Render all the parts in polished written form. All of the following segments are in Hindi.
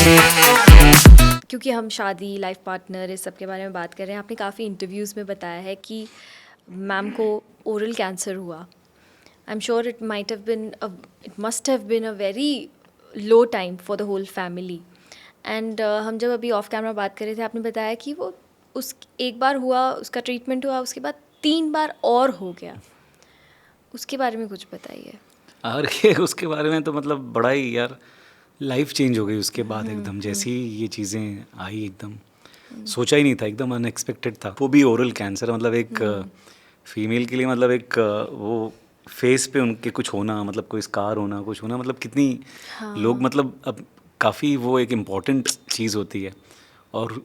क्योंकि हम शादी, लाइफ पार्टनर, इस सब के बारे में बात कर रहे हैं, आपने काफ़ी इंटरव्यूज़ में बताया है कि मैम को ओरल कैंसर हुआ. I am sure it must have been a very low time for the whole family. And हम जब अभी ऑफ कैमरा बात कर रहे थे, आपने बताया कि वो उस एक बार हुआ, उसका ट्रीटमेंट हुआ, उसके बाद 3 बार और हो गया. उसके बारे में कुछ बताइए. और उसके बारे में तो मतलब बड़ा ही यार लाइफ चेंज हो गई उसके बाद एकदम. जैसे ही ये चीज़ें आई एकदम सोचा ही नहीं था, एकदम अनएक्सपेक्टेड था. वो भी ओरल कैंसर, मतलब एक फीमेल के लिए, मतलब एक वो फेस पे उनके कुछ होना, मतलब कोई स्कार होना, कुछ होना, मतलब कितनी लोग, मतलब अब काफ़ी वो एक इम्पॉर्टेंट चीज़ होती है. और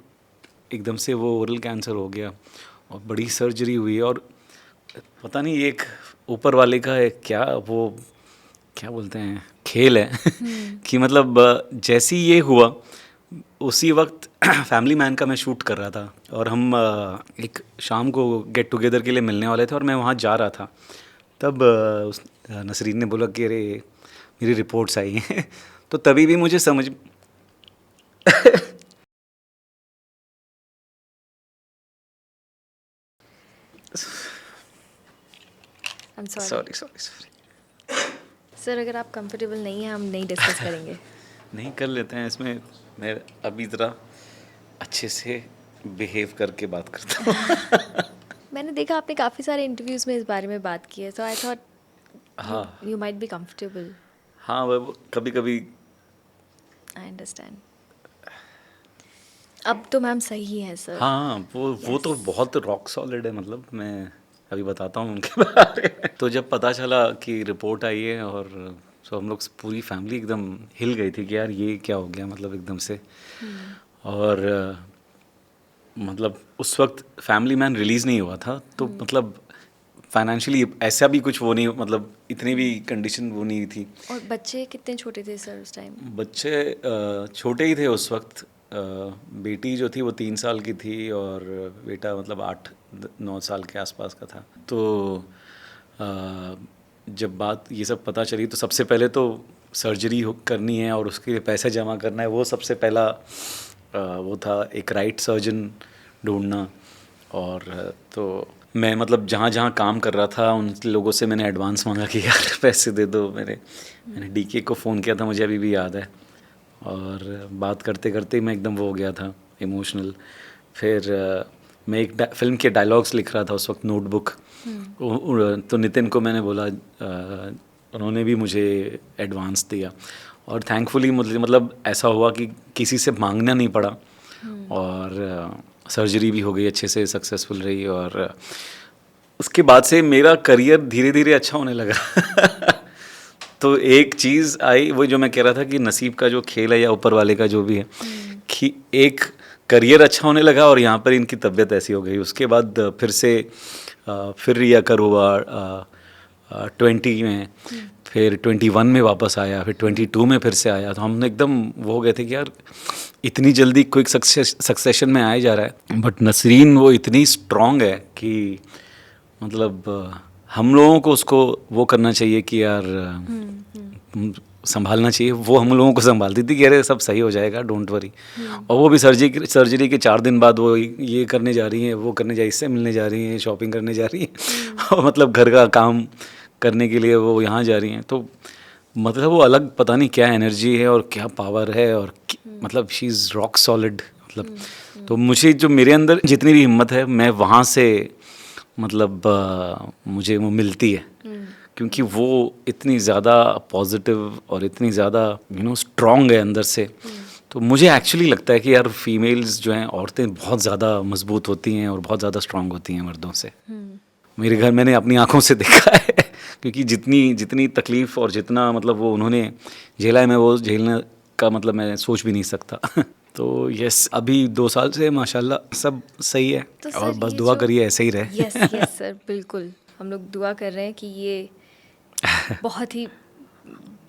एकदम से वो ओरल कैंसर हो गया और बड़ी सर्जरी हुई. और पता नहीं एक ऊपर वाले का है क्या, वो क्या बोलते हैं, खेल है कि मतलब जैसे ही ये हुआ उसी वक्त फैमिली मैन का मैं शूट कर रहा था और हम एक शाम को गेट टुगेदर के लिए मिलने वाले थे और मैं वहाँ जा रहा था. तब नसरीन ने बोला कि अरे मेरी रिपोर्ट्स आई हैं तो तभी भी मुझे समझ I am sorry. Sorry sir, अगर आप कंफर्टेबल नहीं हैं, हम नहीं डिस्कस करेंगे. नहीं, कर लेते हैं इसमें. मैं अभी ज़रा अच्छे से बिहेव करके बात करता हूँ. मैंने देखा आपने काफ़ी सारे इंटरव्यूज़ में इस बारे में बात की है, तो आई थॉट हाँ यू माइट बी कंफर्टेबल. हाँ, वो कभी कभी. I understand. अब तो मैम सही है सर. हाँ, वो तो Yes. बहुत रॉक सॉलिड है. मतलब मैं अभी बताता हूँ उनके बारे में. तो जब पता चला कि रिपोर्ट आई है, और तो हम लोग पूरी फैमिली एकदम हिल गई थी कि यार ये क्या हो गया, मतलब एकदम से. और मतलब उस वक्त फैमिली मैन रिलीज़ नहीं हुआ था, तो मतलब फाइनेंशियली ऐसा भी कुछ वो नहीं, मतलब इतनी भी कंडीशन वो नहीं थी. और बच्चे कितने छोटे थे सर उस टाइम? बच्चे छोटे ही थे उस वक्त. बेटी जो थी वो 3 साल की थी और बेटा मतलब 8-9 साल के आसपास का था. तो जब बात ये सब पता चली तो सबसे पहले तो सर्जरी करनी है और उसके लिए पैसा जमा करना है, वो सबसे पहला वो था, एक राइट सर्जन ढूंढना. और तो मैं मतलब जहाँ जहाँ काम कर रहा था उन लोगों से मैंने एडवांस मांगा कि यार पैसे दे दो. मैंने डीके को फ़ोन किया था, मुझे अभी भी याद है. और बात करते करते मैं एकदम वो हो गया था, इमोशनल. फिर मैं एक फिल्म के डायलॉग्स लिख रहा था उस वक्त, नोटबुक. तो नितिन को मैंने बोला, उन्होंने भी मुझे एडवांस दिया. और थैंकफुली मतलब ऐसा हुआ कि किसी से मांगना नहीं पड़ा. और सर्जरी भी हो गई, अच्छे से सक्सेसफुल रही. और उसके बाद से मेरा करियर धीरे धीरे अच्छा होने लगा. तो एक चीज़ आई, वो जो मैं कह रहा था कि नसीब का जो खेल है या ऊपर वाले का जो भी है, कि एक करियर अच्छा होने लगा और यहाँ पर इनकी तबीयत ऐसी हो गई. उसके बाद फिर से फिर रियाकर हुआ 20 में, फिर 21 में वापस आया, फिर 22 में फिर से आया. तो हम एकदम वो हो गए थे कि यार इतनी जल्दी क्विक सक्सेशन में आया जा रहा है. बट नसरीन वो इतनी स्ट्रांग है कि मतलब हम लोगों को उसको वो करना चाहिए कि यार संभालना चाहिए. वो हम लोगों को संभालती थी कि अरे सब सही हो जाएगा, डोंट वरी. और वो भी सर्जरी के 4 दिन बाद वो ये करने जा रही हैं, वो करने जा रही, इससे मिलने जा रही हैं, शॉपिंग करने जा रही हैं. और मतलब घर का काम करने के लिए वो यहाँ जा रही हैं. तो मतलब वो अलग पता नहीं क्या एनर्जी है और क्या पावर है. और मतलब शी इज़ रॉक सॉलिड. मतलब तो मुझे जो मेरे अंदर जितनी भी हिम्मत है, मैं वहाँ से मतलब मुझे वो मिलती है. क्योंकि वो इतनी ज़्यादा पॉजिटिव और इतनी ज़्यादा स्ट्रॉन्ग है अंदर से. तो मुझे एक्चुअली लगता है कि यार फीमेल्स जो हैं, औरतें बहुत ज़्यादा मजबूत होती हैं और बहुत ज़्यादा स्ट्रॉन्ग होती हैं मर्दों से. मेरे घर मैंने अपनी आंखों से देखा है. क्योंकि जितनी जितनी तकलीफ़ और जितना मतलब वो उन्होंने झेला है, मैं वो झेलने का मतलब मैं सोच भी नहीं सकता. तो यस, अभी 2 साल से माशाल्लाह सब सही है. तो और सर बस ये दुआ जो करिए ऐसे ही रहे. यस यस सर, बिल्कुल हम लोग दुआ कर रहे हैं कि ये बहुत ही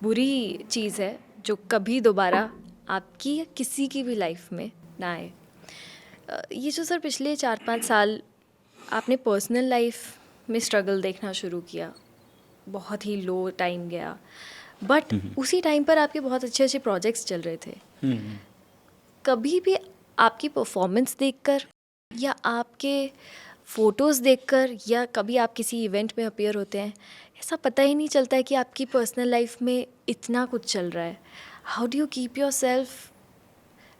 बुरी चीज़ है जो कभी दोबारा आपकी या किसी की भी लाइफ में ना आए. ये जो सर पिछले 4-5 साल आपने पर्सनल लाइफ में स्ट्रगल देखना शुरू किया, बहुत ही लो टाइम गया, बट उसी टाइम पर आपके बहुत अच्छे अच्छे प्रोजेक्ट्स चल रहे थे. कभी भी आपकी परफॉर्मेंस देखकर या आपके फ़ोटोज़ देखकर या कभी आप किसी इवेंट में अपीयर होते हैं, ऐसा पता ही नहीं चलता है कि आपकी पर्सनल लाइफ में इतना कुछ चल रहा है. How do you keep your self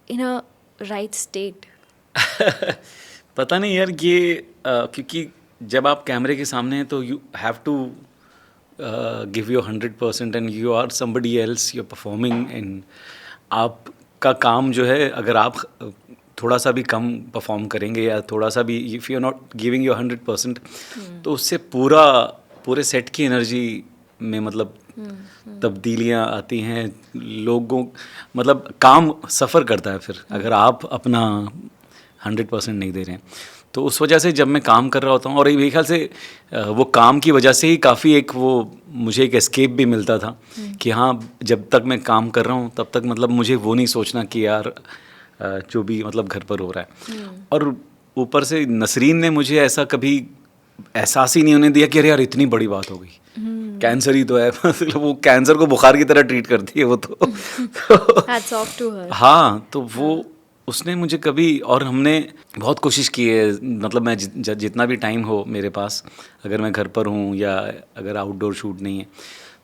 in a right state? पता नहीं यार ये क्योंकि जब आप कैमरे के सामने हैं तो you have to give your 100% and you are somebody else, you are performing and आपका काम जो है, अगर आप थोड़ा सा भी कम परफॉर्म करेंगे या थोड़ा सा भी, if you are not giving your 100%, तो उससे पूरे सेट की एनर्जी में मतलब तब्दीलियाँ आती हैं. लोगों मतलब काम सफ़र करता है फिर अगर आप अपना 100% नहीं दे रहे हैं. तो उस वजह से जब मैं काम कर रहा होता हूँ, और मेरे ख्याल से वो काम की वजह से ही काफ़ी मुझे एक एस्केप भी मिलता था कि हाँ, जब तक मैं काम कर रहा हूँ तब तक मतलब मुझे वो नहीं सोचना कि यार जो भी मतलब घर पर हो रहा है. और ऊपर से नसरीन ने मुझे ऐसा कभी एहसास ही नहीं होने दिया कि अरे यार इतनी बड़ी बात हो गई, कैंसर ही तो है. मतलब वो कैंसर को बुखार की तरह ट्रीट करती है वो तो. Hats off to her. हाँ, तो वो उसने मुझे कभी, और हमने बहुत कोशिश की है, मतलब मैं जितना भी टाइम हो मेरे पास, अगर मैं घर पर हूँ या अगर आउटडोर शूट नहीं है,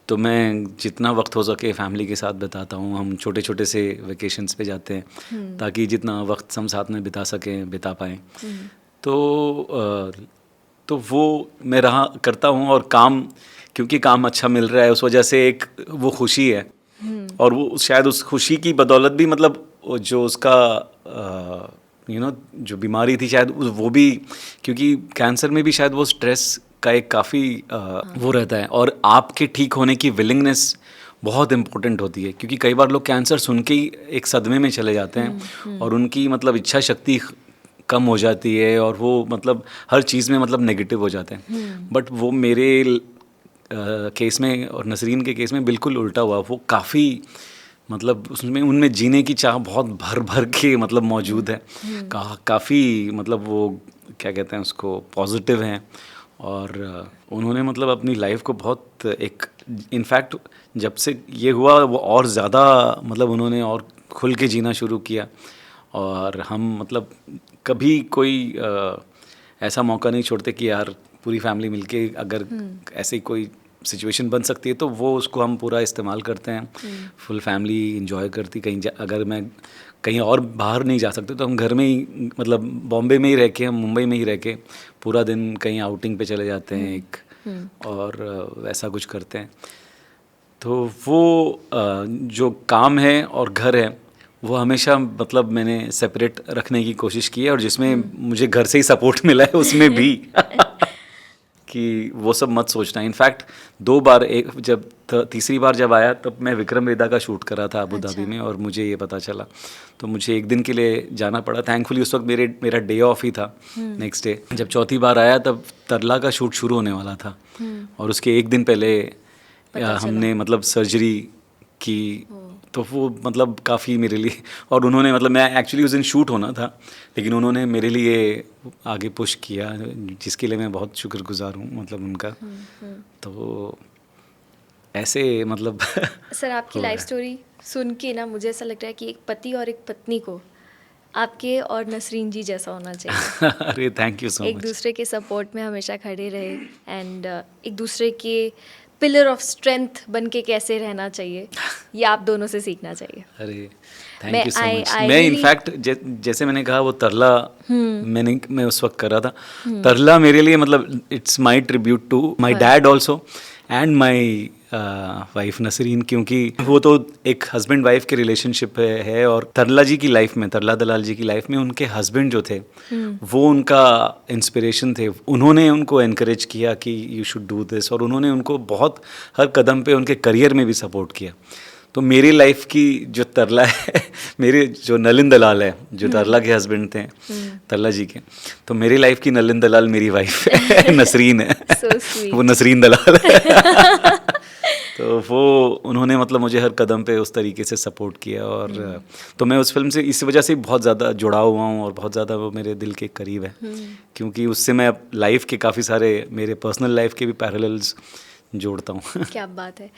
तो मैं जितना वक्त हो सके फैमिली के साथ बिताता हूँ. हम छोटे छोटे से वेकेशंस पे जाते हैं ताकि जितना वक्त हम साथ में बिता पाएँ. तो वो मैं रहा करता हूँ. और काम, क्योंकि काम अच्छा मिल रहा है उस वजह से एक वो खुशी है. और वो शायद उस खुशी की बदौलत भी मतलब जो उसका जो बीमारी थी शायद वो भी, क्योंकि कैंसर में भी शायद वो स्ट्रेस का एक काफ़ी वो रहता है. और आपके ठीक होने की विलिंगनेस बहुत इम्पोर्टेंट होती है, क्योंकि कई बार लोग कैंसर सुन के ही एक सदमे में चले जाते हैं और उनकी मतलब इच्छा शक्ति कम हो जाती है और वो मतलब हर चीज़ में मतलब नेगेटिव हो जाते हैं. बट वो मेरे केस में और नसरीन के केस में बिल्कुल उल्टा हुआ. वो काफ़ी मतलब उनमें जीने की चाह बहुत भर भर के मतलब मौजूद है. काफ़ी मतलब वो क्या कहते हैं उसको, पॉजिटिव हैं. और उन्होंने मतलब अपनी लाइफ को बहुत एक, इनफैक्ट जब से ये हुआ वो और ज़्यादा मतलब उन्होंने और खुल के जीना शुरू किया. और हम मतलब कभी कोई ऐसा मौका नहीं छोड़ते कि यार पूरी फैमिली मिलके अगर ऐसी कोई सिचुएशन बन सकती है तो वो उसको हम पूरा इस्तेमाल करते हैं. फुल फैमिली इंजॉय करती. अगर मैं कहीं और बाहर नहीं जा सकते तो हम घर में ही मतलब बॉम्बे में ही रह के, हम मुंबई में ही रह के पूरा दिन कहीं आउटिंग पे चले जाते हैं एक और वैसा कुछ करते हैं. तो वो जो काम है और घर है वो हमेशा मतलब मैंने सेपरेट रखने की कोशिश की है. और जिसमें मुझे घर से ही सपोर्ट मिला है उसमें भी कि वो सब मत सोचना. इनफैक्ट 2 बार, एक जब तीसरी बार जब आया तब मैं विक्रम वेदा का शूट करा था अबू धाबी में और मुझे ये पता चला तो मुझे एक दिन के लिए जाना पड़ा. थैंकफुली उस वक्त मेरा डे ऑफ ही था नेक्स्ट डे. जब चौथी बार आया तब तरला का शूट शुरू होने वाला था और उसके एक दिन पहले हमने मतलब सर्जरी की. तो वो मतलब काफ़ी मेरे लिए, और उन्होंने मतलब मैं एक्चुअली उस दिन शूट होना था लेकिन उन्होंने मेरे लिए आगे पुश किया जिसके लिए मैं बहुत शुक्रगुजार हूँ मतलब उनका. तो ऐसे मतलब सर आपकी लाइफ स्टोरी सुन के ना मुझे ऐसा लग रहा है कि एक पति और एक पत्नी को आपके और नसरीन जी जैसा होना चाहिए. अरे थैंक यू सो मच. एक दूसरे के सपोर्ट में हमेशा खड़े रहे एंड एक दूसरे के पिलर ऑफ स्ट्रेंथ बन के कैसे रहना चाहिए ये आप दोनों से सीखना चाहिए. अरे थैंक यू सो मच. मैं इनफैक्ट जैसे मैंने कहा वो तरला मैं उस वक्त कर रहा था. तरला मेरे लिए मतलब it's my tribute to my dad also and my wife Nasreen, क्योंकि वो तो एक हस्बैंड वाइफ के रिलेशनशिप है. और तरला जी की लाइफ में, तरला दलाल जी की लाइफ में उनके हस्बैंड जो थे वो उनका इंस्पिरेशन थे. उन्होंने उनको एनकरेज किया कि यू शुड डू दिस और उन्होंने उनको बहुत हर कदम पे उनके करियर में भी सपोर्ट किया. तो मेरी लाइफ की जो तरला है मेरे जो नलिन दलाल है जो तरला के हस्बैंड थे तरला जी के, तो मेरी लाइफ की नलिन दलाल मेरी वाइफ है नसरीन है. वो नसरीन दलाल है. तो वो उन्होंने मतलब मुझे हर कदम पे उस तरीके से सपोर्ट किया. और तो मैं उस फिल्म से इस वजह से बहुत ज़्यादा जुड़ा हुआ हूँ और बहुत ज़्यादा वो मेरे दिल के करीब है क्योंकि उससे मैं लाइफ के काफ़ी सारे मेरे पर्सनल लाइफ के भी पैरेलल्स जोड़ता हूँ. क्या बात है.